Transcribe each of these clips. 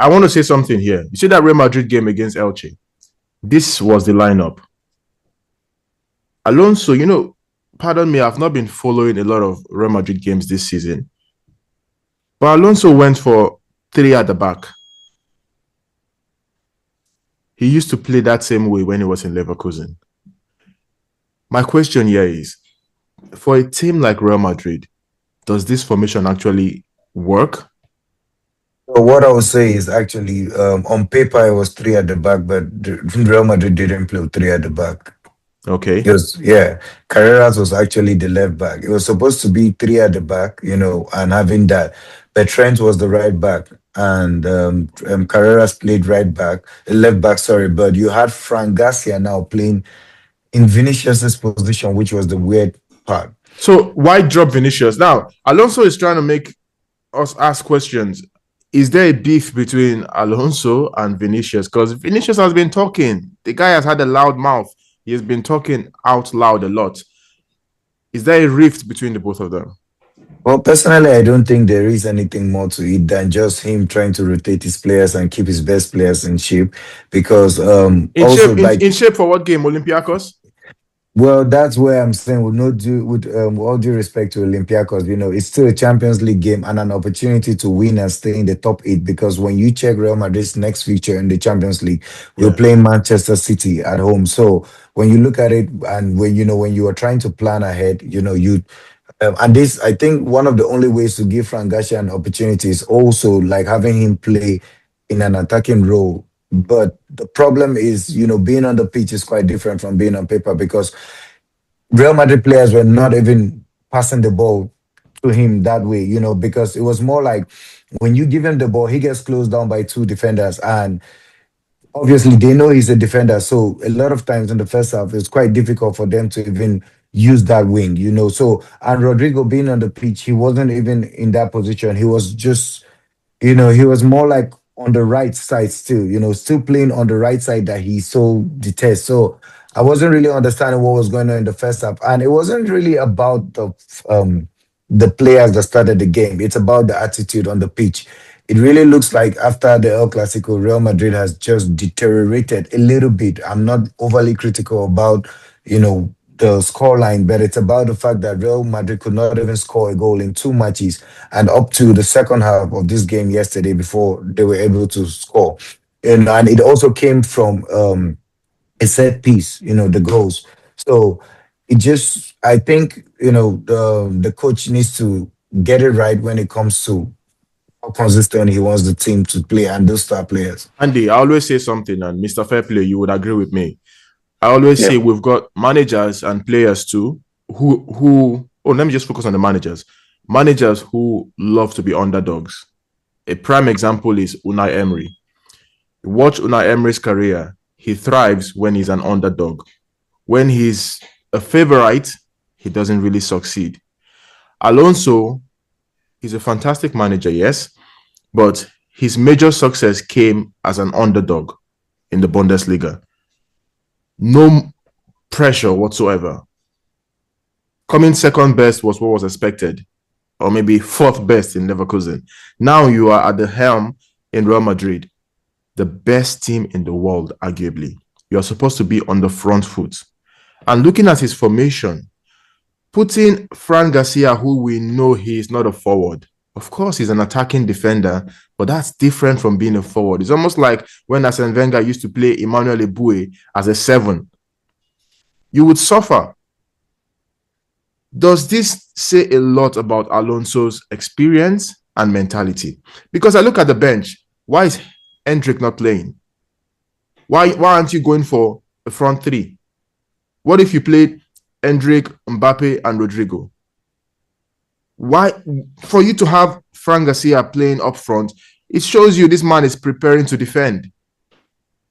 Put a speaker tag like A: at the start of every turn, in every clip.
A: I want to say something here. You see that Real Madrid game against Elche? This was the lineup. Alonso, pardon me, I've not been following a lot of Real Madrid games this season. But Alonso went for three at the back. He used to play that same way when he was in Leverkusen. My question here is, for a team like Real Madrid, does this formation actually work?
B: So what I would say is actually on paper it was three at the back, but Real Madrid didn't play three at the back.
A: Okay.
B: Yes, yeah. Carreras was actually the left back. It was supposed to be three at the back, and having that. But Trent was the right back, and Carreras played right back, left back. Sorry, but you had Frank Garcia now playing in Vinicius's position, which was the weird part.
A: So why drop Vinicius? Now, Alonso is trying to make us ask questions. Is there a beef between Alonso and Vinicius? Because Vinicius has been talking. The guy has had a loud mouth. He has been talking out loud a lot. Is there a rift between the both of them?
B: Well, personally, I don't think there is anything more to it than just him trying to rotate his players and keep his best players in shape. Because
A: in shape for what game? Olympiacos?
B: Well, that's where I'm saying with all due respect to Olympiacos, it's still a Champions League game and an opportunity to win and stay in the top eight. Because when you check Real Madrid's next fixture in the Champions League, we're playing Manchester City at home. So when you look at it and when you are trying to plan ahead, and this, I think one of the only ways to give Frank Garcia an opportunity is also like having him play in an attacking role. But the problem is, being on the pitch is quite different from being on paper because Real Madrid players were not even passing the ball to him that way, because it was more like when you give him the ball, he gets closed down by two defenders. And obviously, they know he's a defender. So a lot of times in the first half, it's quite difficult for them to even use that wing, So, and Rodrigo being on the pitch, he wasn't even in that position. He was just, he was more like on the right side still, still playing on the right side that he so detests. So I wasn't really understanding what was going on in the first half. And it wasn't really about the players that started the game. It's about the attitude on the pitch. It really looks like after the El Clasico, Real Madrid has just deteriorated a little bit. I'm not overly critical about, the scoreline, but it's about the fact that Real Madrid could not even score a goal in two matches and up to the second half of this game yesterday before they were able to score. And it also came from a set piece, the goals. So I think, the coach needs to get it right when it comes to how consistent he wants the team to play and those star players.
A: Andy, I always say something, and Mr. Fairplay, you would agree with me. I always say we've got managers and players too let me just focus on the managers. Managers who love to be underdogs. A prime example is Unai Emery. Watch Unai Emery's career. He thrives when he's an underdog. When he's a favorite, he doesn't really succeed. Alonso is a fantastic manager, yes, but his major success came as an underdog in the Bundesliga. No pressure whatsoever. Coming second best was what was expected, or maybe fourth best in Leverkusen. Now you are at the helm in Real Madrid, the best team in the world, arguably. You're supposed to be on the front foot. And looking at his formation, putting Fran Garcia, who we know he is not a forward. Of course, he's an attacking defender, but that's different from being a forward. It's almost like when Arsene Wenger used to play Emmanuel Eboué as a 7. You would suffer. Does this say a lot about Alonso's experience and mentality? Because I look at the bench. Why is Hendrick not playing? Why aren't you going for a front three? What if you played Hendrick, Mbappe, and Rodrigo? Why, for you to have Fran Garcia playing up front, it shows you this man is preparing to defend.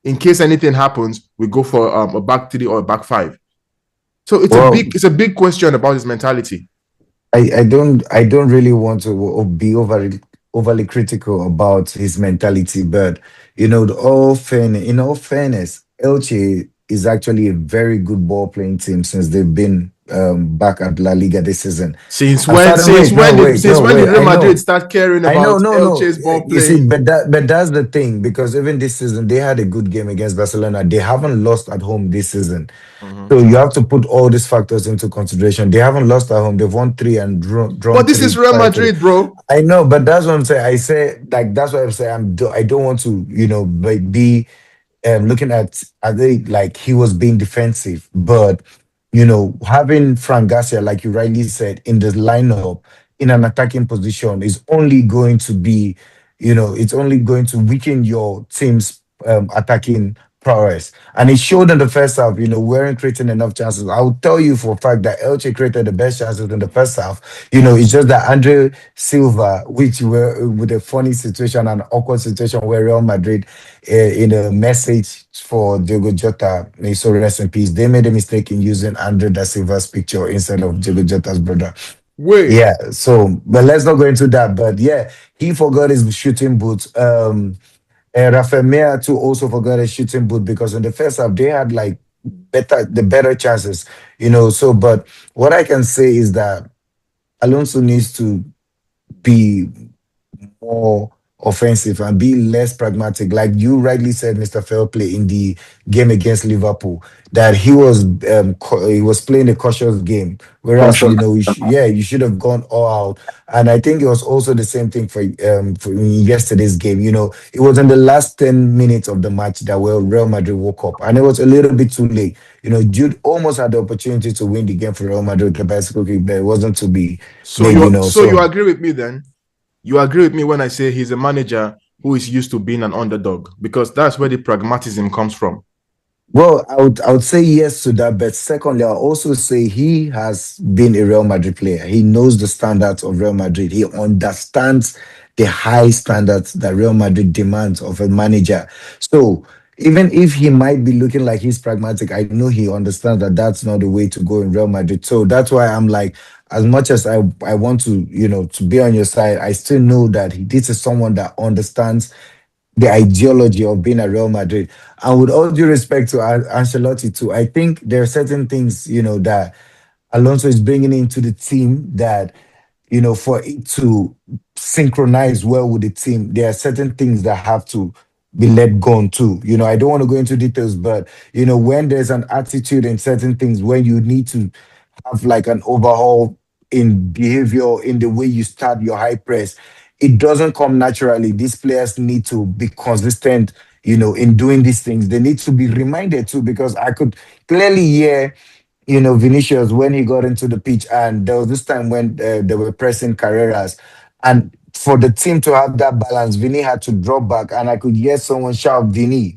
A: In case anything happens, we go for a back three or a back five. So it's a big question about his mentality.
B: I don't really want to be overly critical about his mentality, but in all fairness, Elche is actually a very good ball playing team since they've been back at La Liga this season.
A: Since
B: I
A: when?
B: started,
A: Since
B: wait, no,
A: when did?
B: wait,
A: Since
B: no,
A: when did
B: wait.
A: Real Madrid start caring
B: I know,
A: about
B: no, no.
A: Elche's ball
B: You see,
A: play?
B: but that's the thing because even this season they had a good game against Barcelona. They haven't lost at home this season,
A: Mhm.
B: so you have to put all these factors into consideration. They haven't lost at home. They've won three and drawn
A: But this is
B: three
A: Real
B: prior to
A: Madrid, bro.
B: I know, but that's what I'm saying. I say like that's what I'm saying. I don't want to be looking at it like he was being defensive, but having Frank Garcia, like you rightly said, in the lineup in an attacking position is only going to be, it's only going to weaken your team's attacking prowess. And it showed in the first half, we weren't creating enough chances. I will tell you for a fact that Elche created the best chances in the first half. It's just that Andre Silva, which were with a funny situation and awkward situation where Real Madrid, in a message for Diogo Jota, may so rest in peace, they made a mistake in using Andre da Silva's picture instead of Diogo Jota's brother.
A: Wait.
B: Yeah, so but let's not go into that. But yeah, he forgot his shooting boots. Rafael Mea too also forgot his shooting boot because in the first half they had like better chances, So, but what I can say is that Alonso needs to be more offensive and be less pragmatic. Like you rightly said, Mr. Fairplay, in the game against Liverpool, that he was playing a cautious game. Whereas
C: Cautious.
B: you should have gone all out. And I think it was also the same thing for yesterday's game. It was in the last 10 minutes of the match that Real Madrid woke up, and it was a little bit too late. Jude almost had the opportunity to win the game for Real Madrid with the bicycle kick, but it wasn't to be
A: So
B: made.
A: you agree with me then? You agree with me when I say he's a manager who is used to being an underdog, because that's where the pragmatism comes from.
B: Well, I would say yes to that, but secondly, I'll also say he has been a Real Madrid player. He knows the standards of Real Madrid. He understands the high standards that Real Madrid demands of a manager. So even if he might be looking like he's pragmatic, I know he understands that that's not the way to go in Real Madrid. So that's why I'm like, as much as I want to, to be on your side, I still know that this is someone that understands the ideology of being at Real Madrid. And with all due respect to Ancelotti too, I think there are certain things, that Alonso is bringing into the team that, for it to synchronize well with the team, there are certain things that have to be let go on too. I don't want to go into details, but, when there's an attitude in certain things, when you need to have like an overhaul in behavior, in the way you start your high press. It doesn't come naturally. These players need to be consistent, in doing these things. They need to be reminded too, because I could clearly hear, Vinicius when he got into the pitch, and there was this time when they were pressing Carreras, and for the team to have that balance, Vinny had to drop back, and I could hear someone shout, "Vinny,"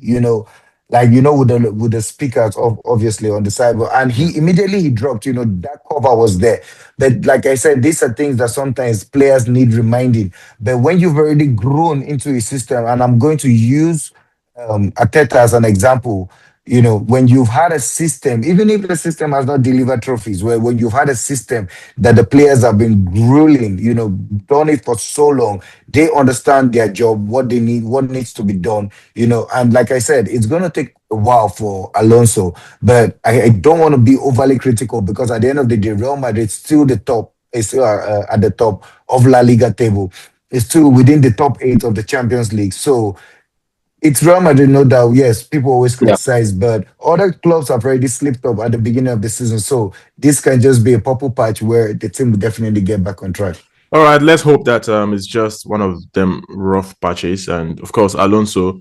B: like with the speakers of obviously on the side, and
A: Yeah.
B: he immediately he dropped. That cover was there, but like I said, these are things that sometimes players need reminding. But when you've already grown into a system, and I'm going to use Ateta as an example. When you've had a system, even if the system has not delivered trophies, where when you've had a system that the players have been grueling, done it for so long, they understand their job, what they need, what needs to be done, and like I said, it's going to take a while for Alonso, but I don't want to be overly critical because at the end of the day, Real Madrid is still the top, is still at the top of La Liga table. It's still within the top eight of the Champions League. So it's Real Madrid, no doubt. Yes, people always
C: Yeah.
B: criticize, but other clubs have already slipped up at the beginning of the season. So this can just be a purple patch where the team will definitely get back on track.
A: All right, let's hope that it's just one of them rough patches. And of course, Alonso,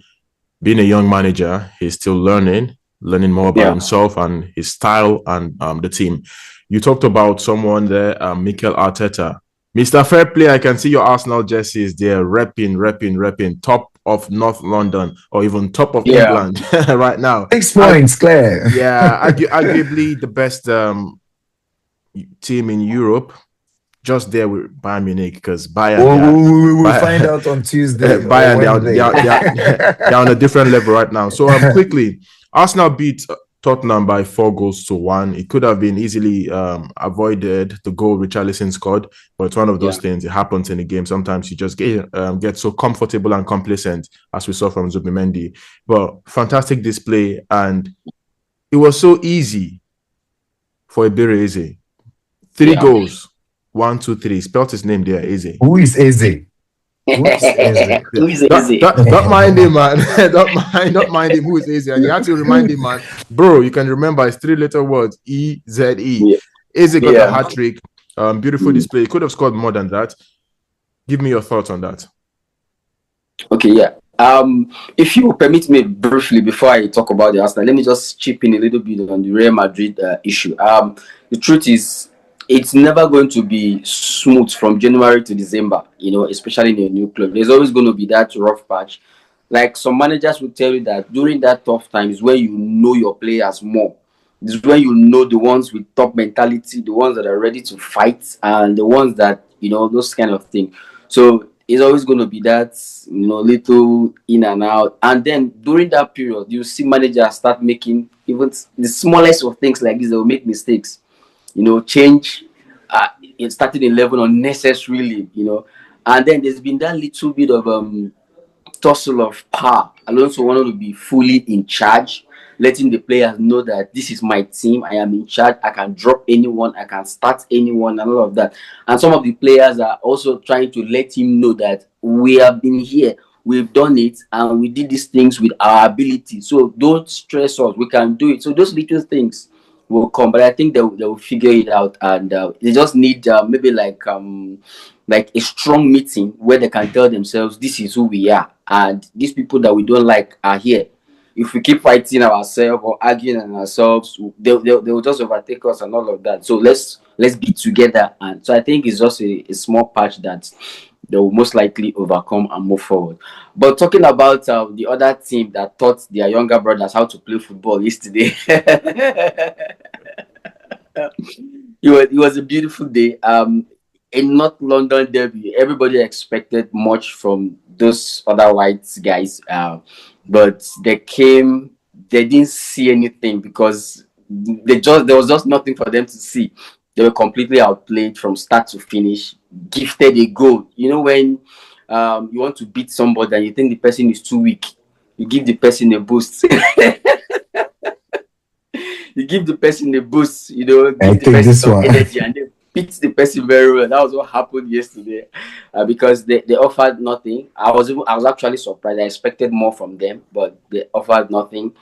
A: being a young manager, he's still learning more about
C: Yeah.
A: himself and his style and the team. You talked about someone there, Mikel Arteta. Mr. Fairplay, I can see your Arsenal jersey is there, repping, top of North London or even top of
C: Yeah.
A: England right now.
B: 6 points, Claire.
A: Yeah, arguably the best team in Europe, just there with Bayern Munich, because Bayern,
B: Well,
A: they are
B: we'll find
A: Bayern,
B: out on Tuesday or
A: Bayern,
B: Wednesday.
A: they're on a different level right now. So quickly, Arsenal beat Tottenham by 4 goals to 1. It could have been easily avoided, the goal Richarlison scored, but it's one of those things. It happens in the game. Sometimes you just get so comfortable and complacent, as we saw from Zubimendi. But fantastic display, and it was so easy for Iberieze. Three
C: Yeah.
A: goals. 1, 2, 3. Spelt his name there, Eze.
B: Who is Eze? Who is Eze?
A: Yeah.
C: Who is
A: Don't,
C: easy?
A: don't mind him, man. don't mind him who is Eze. And you have to remind him, man. Bro, you can remember it's 3 letter words. EZE.
C: Yeah.
A: Eze got a
C: Yeah.
A: hat trick. Beautiful display. He could have scored more than that. Give me your thoughts on that.
C: Okay, yeah. If you will permit me briefly before I talk about the Arsenal, let me just chip in a little bit on the Real Madrid issue. The truth is, it's never going to be smooth from January to December. Especially in a new club. There's always going to be that rough patch. Like some managers will tell you that during that tough time is when you know your players more. This is when you know the ones with top mentality, the ones that are ready to fight, and the ones that those kind of thing. So it's always going to be that little in and out, and then during that period you see managers start making even the smallest of things like this. They will make mistakes, change in starting 11 unnecessarily, and then there's been that little bit of tussle of power. Alonso wanted to be fully in charge, letting the players know that this is my team. I am in charge. I can drop anyone. I can start anyone, and all of that. And some of the players are also trying to let him know that we have been here. We've done it, and we did these things with our ability. So don't stress us. We can do it. So those little things will come, but I think they will figure it out, and they just need maybe like a strong meeting where they can tell themselves this is who we are, and these people that we don't like are here. If we keep fighting ourselves or arguing on ourselves, they will just overtake us and all of that. So let's be together. And so I think it's just a small patch that they will most likely overcome and move forward. But talking about the other team that taught their younger brothers how to play football yesterday, it was a beautiful day. In North London derby, everybody expected much from those other white guys, but they didn't see anything because there was just nothing for them to see. They were completely outplayed from start to finish, gifted a goal. When you want to beat somebody and you think the person is too weak, you give the person a boost. You give the person a boost, give the person some energy, and they beat the person very well. That was what happened yesterday, because they offered nothing. I was actually surprised. I expected more from them, but they offered nothing.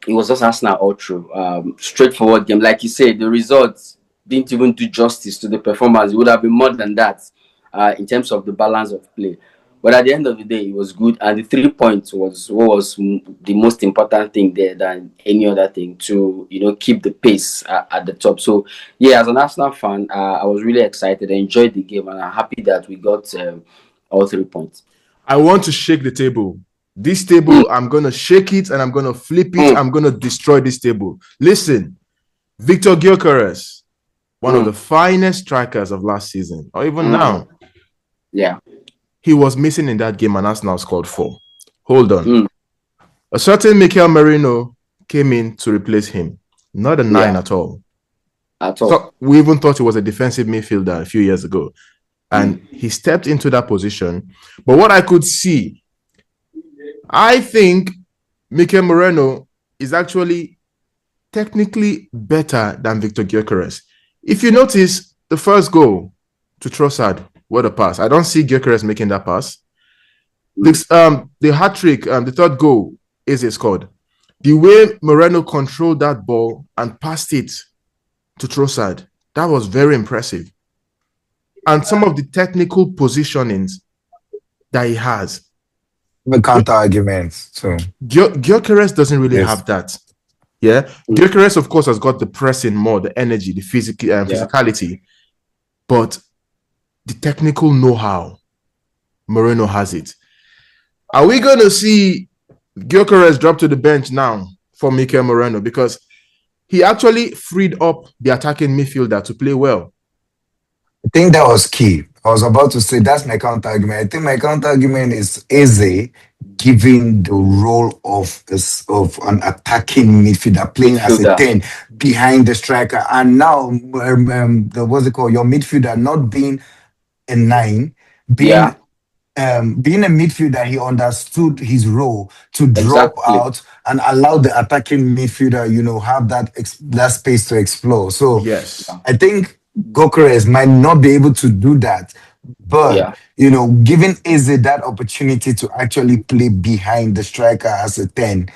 C: It was just Arsenal all through. Straightforward game, like you said. The results didn't even do justice to the performance. It would have been more than that, in terms of the balance of play. But at the end of the day, it was good, and the 3 points was what was the most important thing there than any other thing to keep the pace at the top. So yeah, as an Arsenal fan, I was really excited. I enjoyed the game, and I'm happy that we got all 3 points.
A: I want to shake the table. This table, I'm going to shake it and I'm going to flip it. I'm going to destroy this table. Listen, Victor Gyökeres, one of the finest strikers of last season, or even now.
C: Yeah.
A: He was missing in that game and Arsenal scored 4. Hold on. A certain Mikel Merino came in to replace him. Not a 9 at all. So we even thought he was a defensive midfielder a few years ago. And he stepped into that position. But what I could see, I think Mikel Merino is actually technically better than Victor Gyökeres. If you notice, the first goal to Trossard, what a pass. I don't see Gyökeres making that pass. The hat-trick, the third goal, Eze scored. The way Moreno controlled that ball and passed it to Trossard, that was very impressive. And some of the technical positionings that he has.
B: The counter arguments too.
A: Gyökeres doesn't really have that. Yeah. Gyökeres, of course, has got the pressing more, the energy, the physicality. But the technical know-how, Moreno has it. Are we going to see Gyökeres drop to the bench now for Mikel Moreno? Because he actually freed up the attacking midfielder to play well.
B: I think that was key. I was about to say that's my counter argument. I think my counter argument is Eze giving the role of an attacking midfielder, playing as a 10 behind the striker. And now, what's it called? Your midfielder not being a 9, being being a midfielder, he understood his role to drop
C: Exactly.
B: out and allow the attacking midfielder, have that space to explore. So
A: Yes.
B: I think Gokeres might not be able to do that, but
C: Yeah.
B: giving Eze that opportunity to actually play behind the striker as a 10,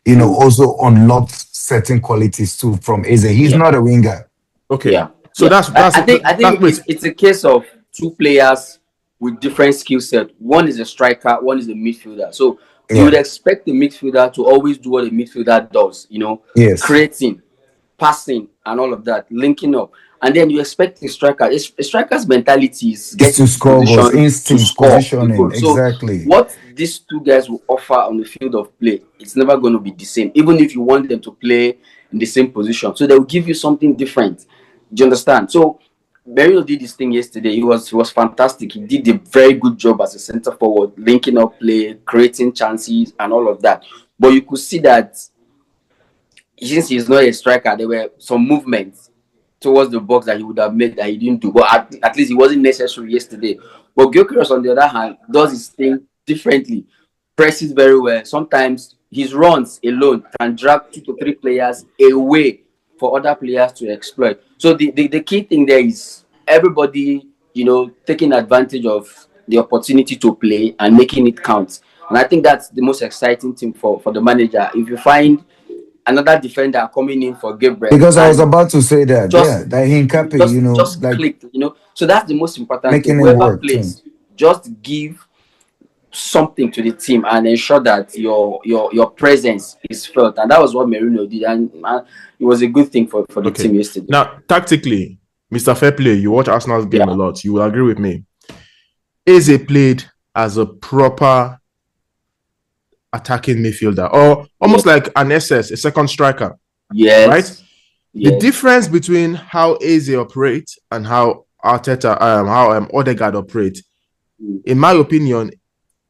C: Mm.
B: also unlocked certain qualities too from Eze. He's
C: Yeah.
B: not a winger.
A: Okay.
C: Yeah.
A: So
C: Yeah. I think
A: wait.
C: it's a case of two players with different skill set. One is a striker, one is a midfielder. So you would
B: Yeah.
C: expect the midfielder to always do what a midfielder does,
B: Yes.
C: creating, passing, and all of that, linking up. And then you expect a striker. A striker's mentality is
B: It's
C: get
B: to
C: into
B: score goals,
C: position to
B: instinct,
C: score the
B: positioning.
C: goal. So
B: Exactly.
C: what these two guys will offer on the field of play, it's never going to be the same, even if you want them to play in the same position. So they will give you something different. Do you understand? So Merino did this thing yesterday. He was fantastic. He did a very good job as a center forward, linking up play, creating chances, and all of that. But you could see that since he's not a striker, there were some movements towards the box that he would have made that he didn't do. But at least it wasn't necessary yesterday. But Gyökeres, on the other hand, does his thing differently, presses very well. Sometimes his runs alone can drag 2 to 3 players away for other players to exploit. So the key thing there is everybody, taking advantage of the opportunity to play and making it count. And I think that's the most exciting thing for the manager. If you find another defender coming in for Gabriel
B: Because I was
C: and
B: about to say that, yeah,
C: just
B: that Hincapié,
C: just
B: like
C: click. So that's the most important thing.
B: making it
C: Whoever
B: work too.
C: plays, just give something to the team and ensure that your presence is felt. And that was what Merino did, and it was a good thing for the
A: Okay.
C: team yesterday.
A: Now, tactically, Mr. Fairplay, you watch Arsenal's game a lot. You will agree with me. Eze played as a proper attacking midfielder, or almost like an SS, a second striker.
C: Yes.
A: Right?
C: Yes.
A: The difference between how Eze operates and how Arteta, how Odegaard operates, in my opinion,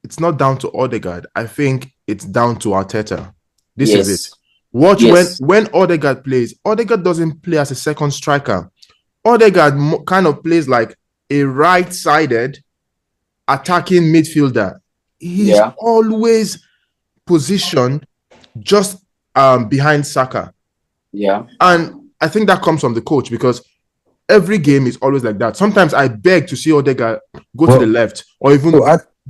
A: it's not down to Odegaard. I think it's down to Arteta. This is it. Watch when Odegaard plays. Odegaard doesn't play as a second striker. Odegaard kind of plays like a right-sided attacking midfielder. He's always positioned just behind Saka.
C: Yeah.
A: And I think that comes from the coach, because every game is always like that. Sometimes I beg to see Odegaard go to the left or even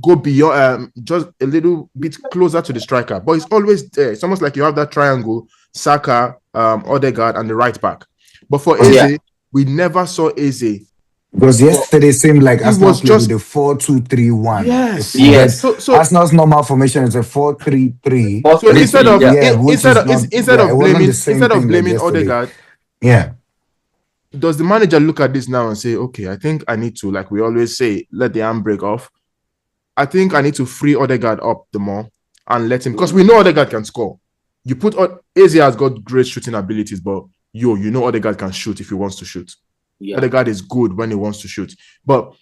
A: go beyond, just a little bit closer to the striker. But it's always there. It's almost like you have that triangle, Saka, Odegaard, and the right back. But for Eze, we never saw Eze.
B: Because yesterday seemed like Arsenal
A: was
B: played
A: just
B: with a 4-2-3-1.
A: Yes.
B: So Arsenal's normal formation is a 4-3-3.
A: So instead of blaming Odegaard, does the manager look at this now and say, okay, I think I need to, like we always say, let the handbrake off? I think I need to free Odegaard up the more and let him, because we know Odegaard can score. You put Eze has got great shooting abilities, but you know Odegaard can shoot if he wants to shoot. Yeah. Odegaard is good when he wants to shoot. But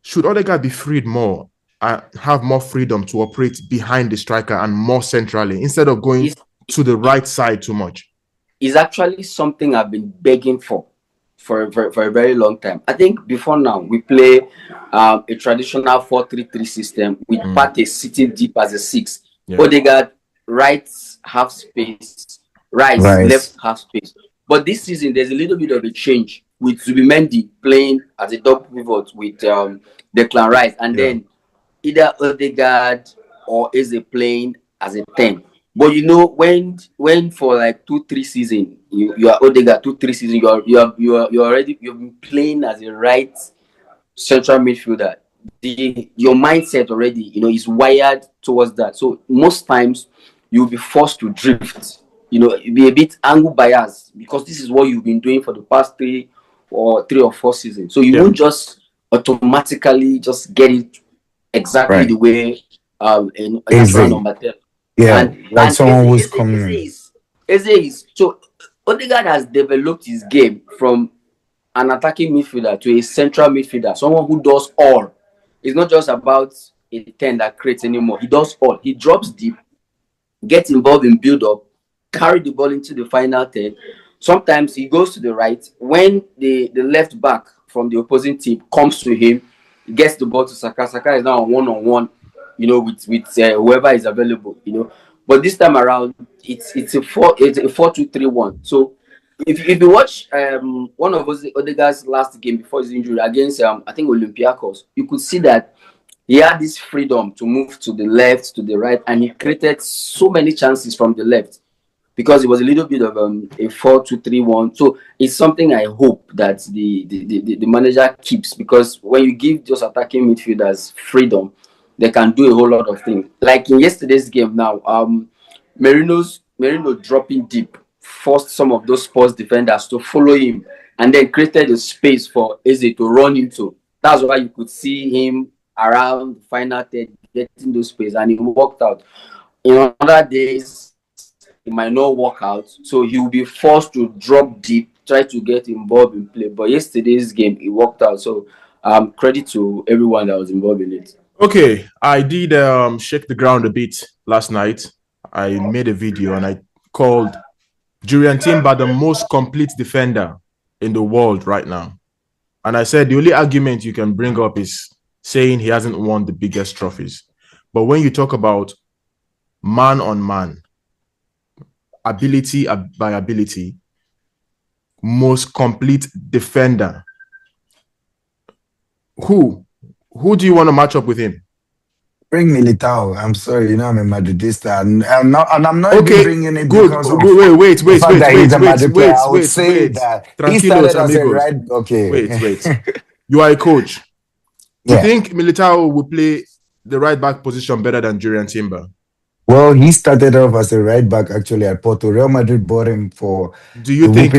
A: should Odegaard be freed more and have more freedom to operate behind the striker and more centrally instead of going to the right side too much?
C: Is actually something I've been begging for a very long time. I think before now we play a traditional 4-3-3 system with Partey sitting deep as a 6. Yeah. Odegaard right half space, left half space. But this season there's a little bit of a change with Zubimendi playing as a double pivot with Declan Rice, and then either Odegaard or Eze playing as a 10. But when for like 2-3 seasons you are Odegaard, 2-3 seasons you've been playing as a right central midfielder. Your mindset already is wired towards that. So most times you'll be forced to drift. You'll be a bit angle biased because this is what you've been doing for the past 3 or 4 seasons. So you won't just automatically just get it exactly the way in natural number 10.
B: Yeah, and someone who's coming.
C: Eze is so Odegaard has developed his game from an attacking midfielder to a central midfielder, someone who does all. It's not just about a 10 that creates anymore. He does all. He drops deep, gets involved in build-up, carry the ball into the final 10. Sometimes he goes to the right. When the left back from the opposing team comes to him, gets the ball to Saka. Saka is now on one-on-one, with whoever is available. But this time around, it's a 4-2-3-1. So if you watch one of Odegaard's last game before his injury against I think Olympiacos, you could see that he had this freedom to move to the left, to the right, and he created so many chances from the left because it was a little bit of a 4-2-3-1. So it's something I hope that the manager keeps, because when you give those attacking midfielders freedom, they can do a whole lot of things. Like in yesterday's game now, Merino dropping deep forced some of those Spurs defenders to follow him and then created a space for Eze to run into. That's why you could see him around the final third getting those space, and he worked out. In other days, it might not work out, so he will be forced to drop deep, try to get involved in play. But yesterday's game, it worked out. So credit to everyone that was involved in it.
A: Okay, I did shake the ground a bit last night. I made a video and I called Jurriën Timber the most complete defender in the world right now. And I said the only argument you can bring up is saying he hasn't won the biggest trophies. But when you talk about man on man, ability by ability, most complete defender, who do you want to match up with him?
B: Bring Militao. I'm sorry, I'm a Madridista, and I'm not
A: Okay,
B: even bringing it
A: good.
B: because of
A: Wait,
B: the fact that he's a Madrid player. I would say that he started as a right. Okay,
A: wait. You are a coach. Do you think Militao will play the right back position better than Jurriën Timber?
B: Well, he started off as a right back actually at Porto. Real Madrid bought him for.
A: Do you think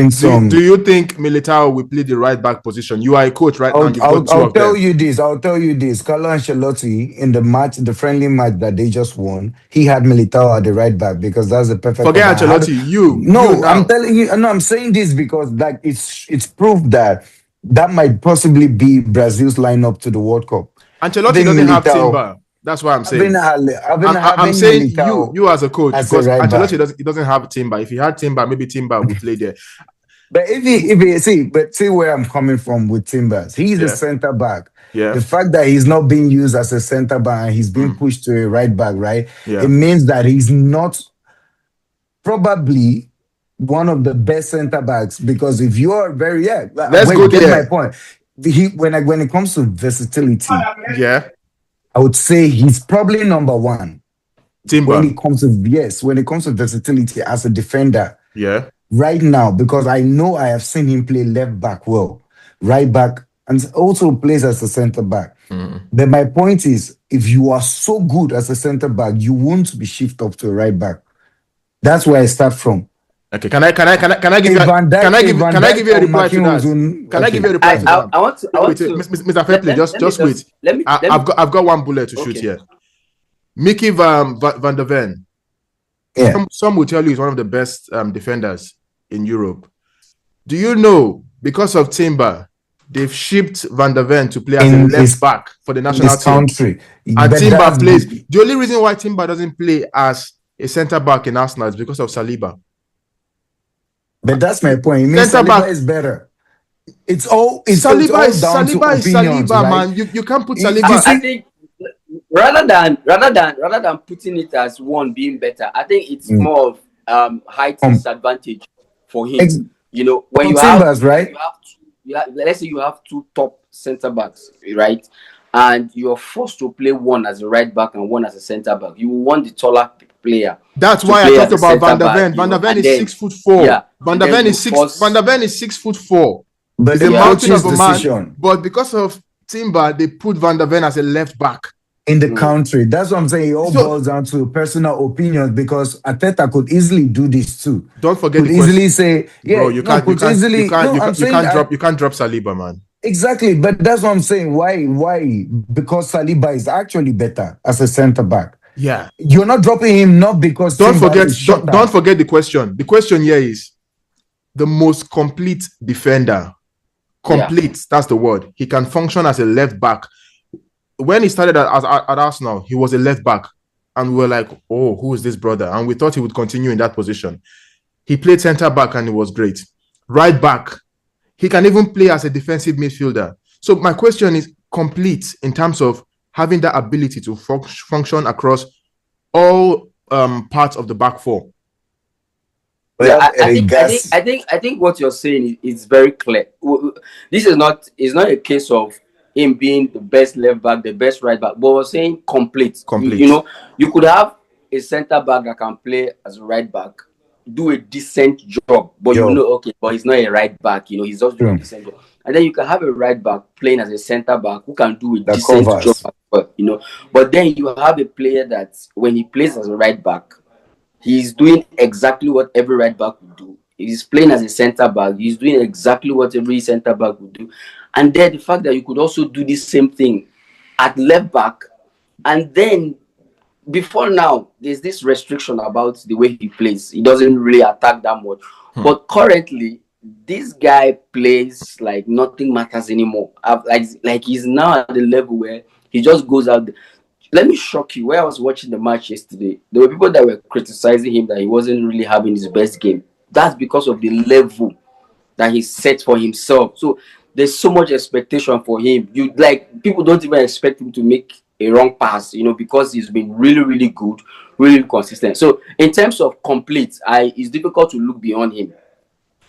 A: Militao will play the right back position? You are a coach right now.
B: I'll tell you this. Carlo Ancelotti in the friendly match that they just won, he had Militao at the right back because that's the perfect.
A: Forget Ancelotti.
B: I'm telling you. No, I'm saying this because like it's proof that might possibly be Brazil's lineup to the World Cup.
A: Ancelotti doesn't have Timber. That's what I'm saying. I'm saying you as a coach, because Ancelotti doesn't have Timber. If he had Timber, maybe Timber would play there.
B: But if you see where I'm coming from with Timbers, he's a center back.
A: Yeah.
B: The fact that he's not being used as a center back and he's being pushed to a right back, right?
A: Yeah.
B: It means that he's not probably one of the best center backs, because if you are
A: let's go there.
B: My point. When it comes to versatility, I would say he's probably number one.
A: Timber.
B: When it comes to versatility as a defender.
A: Yeah.
B: Right now, because I know I have seen him play left back well, right back, and also plays as a center back. But my point is, if you are so good as a center back, you won't be shifted up to a right back. That's where I start from.
A: Okay, can I give you a reply to that? Can I give you a reply to that?
C: I want to
A: Mr. Fairplay, just wait. I've got one bullet to shoot here. Mickey van der Ven.
B: Yeah.
A: Some will tell you he's one of the best defenders in Europe. Do you know, because of Timber, they've shipped Van der Ven to play as a left back for the national team.
B: Country.
A: And Timber plays. The only reason why Timber doesn't play as a centre back in Arsenal is because of Saliba.
B: But that's my point. It means Saliba is better. Saliba is
A: Saliba, right? Man. You can't put Saliba.
C: I think rather than putting it as one being better, I think it's more of height disadvantage for him. When let's say you have two top centre backs, right? And you're forced to play one as a right back and one as a centre back. You want the taller player.
A: That's why I talked about Van der Ven. Van der Ven is 6'4". Yeah, Van der Ven is 6'4".
B: But
A: the mountain of a man. But because of Timber, they put Van der Ven as a left back.
B: In the country. That's what I'm saying. It all boils down to personal opinions, because Arteta could easily do this too.
A: Don't forget
B: the question. Easily say,
A: bro, you can't drop Saliba, man.
B: Exactly, but that's what I'm saying. Why? Because Saliba is actually better as a centre back.
A: Yeah,
B: you're not dropping him not because.
A: Don't forget the question. The question here is the most complete defender. Complete. That's the word. He can function as a left back. When he started at Arsenal, he was a left back, and we were like, "Oh, who is this brother?" And we thought he would continue in that position. He played centre back, and it was great. Right back. He can even play as a defensive midfielder. So my question is, complete in terms of having that ability to function across all parts of the back four.
C: Yeah, I think what you're saying is very clear. This is not a case of him being the best left back, the best right back, but we're saying complete. You know, you could have a center back that can play as a right back, do a decent job, but you know, okay, but he's not a right back. You know, he's just doing a decent job. And then you can have a right back playing as a center back who can do a decent job as well, you know. But then you have a player that when he plays as a right back, he's doing exactly what every right back would do. He's playing as a center back. He's doing exactly what every center back would do. And then the fact that you could also do the same thing at left back. And then before now, there's this restriction about the way he plays. He doesn't really attack that much. But currently, this guy plays like nothing matters anymore. Like he's now at the level where he just goes out there. Let me shock you. Where I was watching the match yesterday, there were people that were criticizing him that he wasn't really having his best game. That's because of the level that he set for himself. So there's so much expectation for him. People don't even expect him to make a wrong pass, you know, because he's been really, really good, really consistent. So in terms of complete, it's difficult to look beyond him,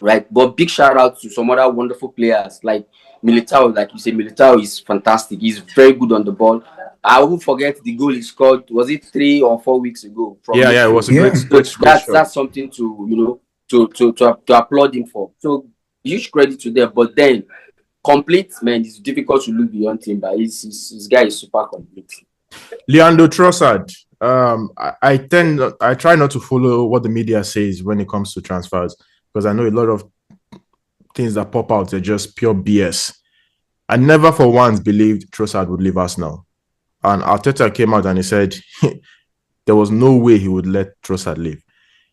C: right? But big shout out to some other wonderful players like Militao. Like you say, Militao is fantastic. He's very good on the ball. I won't forget the goal he scored. Was it 3 or 4 weeks ago?
A: It was a great
C: that's something to, you know, to applaud him for. So huge credit to them. But then complete, man, it's difficult to look beyond him, but his guy is super complete.
A: Leandro Trossard. I try not to follow what the media says when it comes to transfers because I know a lot of things that pop out are just pure BS. I never for once believed Trossard would leave Arsenal. And Arteta came out and he said there was no way he would let Trossard leave.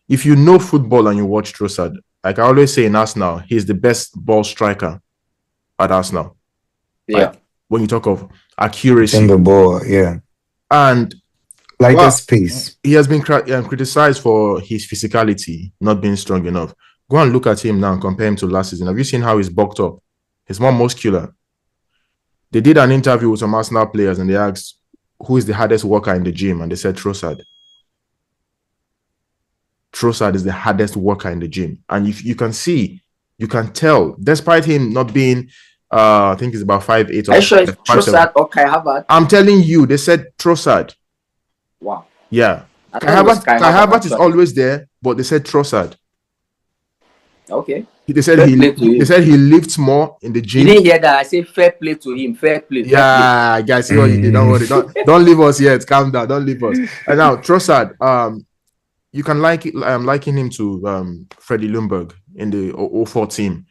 A: If you know football and you watch Trossard, like I always say in Arsenal, he's the best ball striker at Arsenal.
C: Yeah.
A: Like, when you talk of accuracy.
B: In the ball, yeah.
A: And
B: a space.
A: He has been criticized for his physicality, not being strong enough. Go and look at him now and compare him to last season. Have you seen how he's bulked up? He's more muscular. They did an interview with some Arsenal players and they asked, who is the hardest worker in the gym? And they said, Trossard. Trossard is the hardest worker in the gym. And you can see, you can tell, despite him not being, I think he's about 5'8".
C: Are you sure it's Trossard or Kai Havertz?
A: I'm telling you, they said Trossard.
C: Wow.
A: Yeah. Kai Havertz is always there, but they said Trossard.
C: Okay.
A: They said he lifts more in the gym.
C: You didn't hear that? I say fair play to him. Fair play.
A: Yeah, guys, see what you did. Don't worry. Don't leave us yet. Calm down. Don't leave us. And now Trossard, you can liken him to Freddie Ljungberg in the 04 team.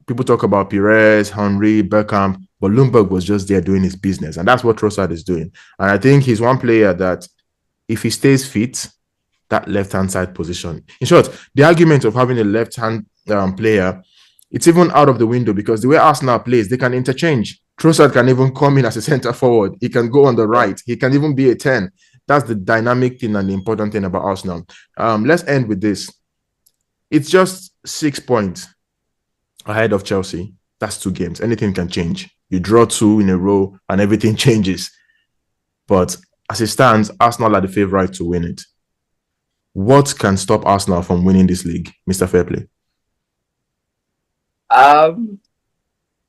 A: People talk about Perez, Henry, Beckham, but Ljungberg was just there doing his business, and that's what Trossard is doing. And I think he's one player that, if he stays fit, that left-hand side position. In short, the argument of having a left-hand player, it's even out of the window because the way Arsenal plays, they can interchange. Trossard can even come in as a center forward. He can go on the right. He can even be a 10. That's the dynamic thing and the important thing about Arsenal. Let's end with this. It's just 6 points ahead of Chelsea. That's 2 games. Anything can change. You draw 2 in a row and everything changes. But as it stands, Arsenal are the favourite to win it. What can stop Arsenal from winning this league, Mr. Fairplay?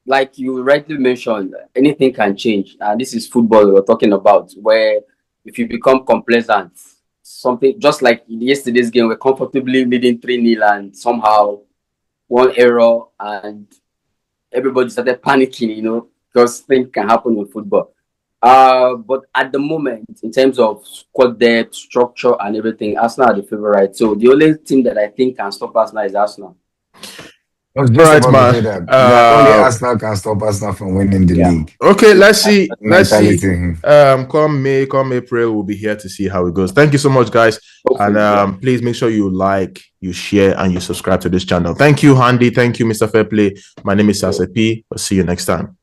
C: Like you rightly mentioned, anything can change. This is football we're talking about, where if you become complacent, something just like in yesterday's game, we're comfortably leading 3-0 and somehow one error and everybody started panicking, you know, because things can happen in football. But at the moment, in terms of squad depth, structure, and everything, Arsenal are the favourite. So the only team that I think can stop Arsenal is Arsenal.
A: Right, man.
B: Only Arsenal can stop Arsenal from winning the league.
A: Okay, let's see. Come April, we'll be here to see how it goes. Thank you so much, guys. Hopefully, and please make sure you like, you share, and you subscribe to this channel. Thank you, Handy. Thank you, Mr. Fairplay. My name is Sasepi. I'll see you next time.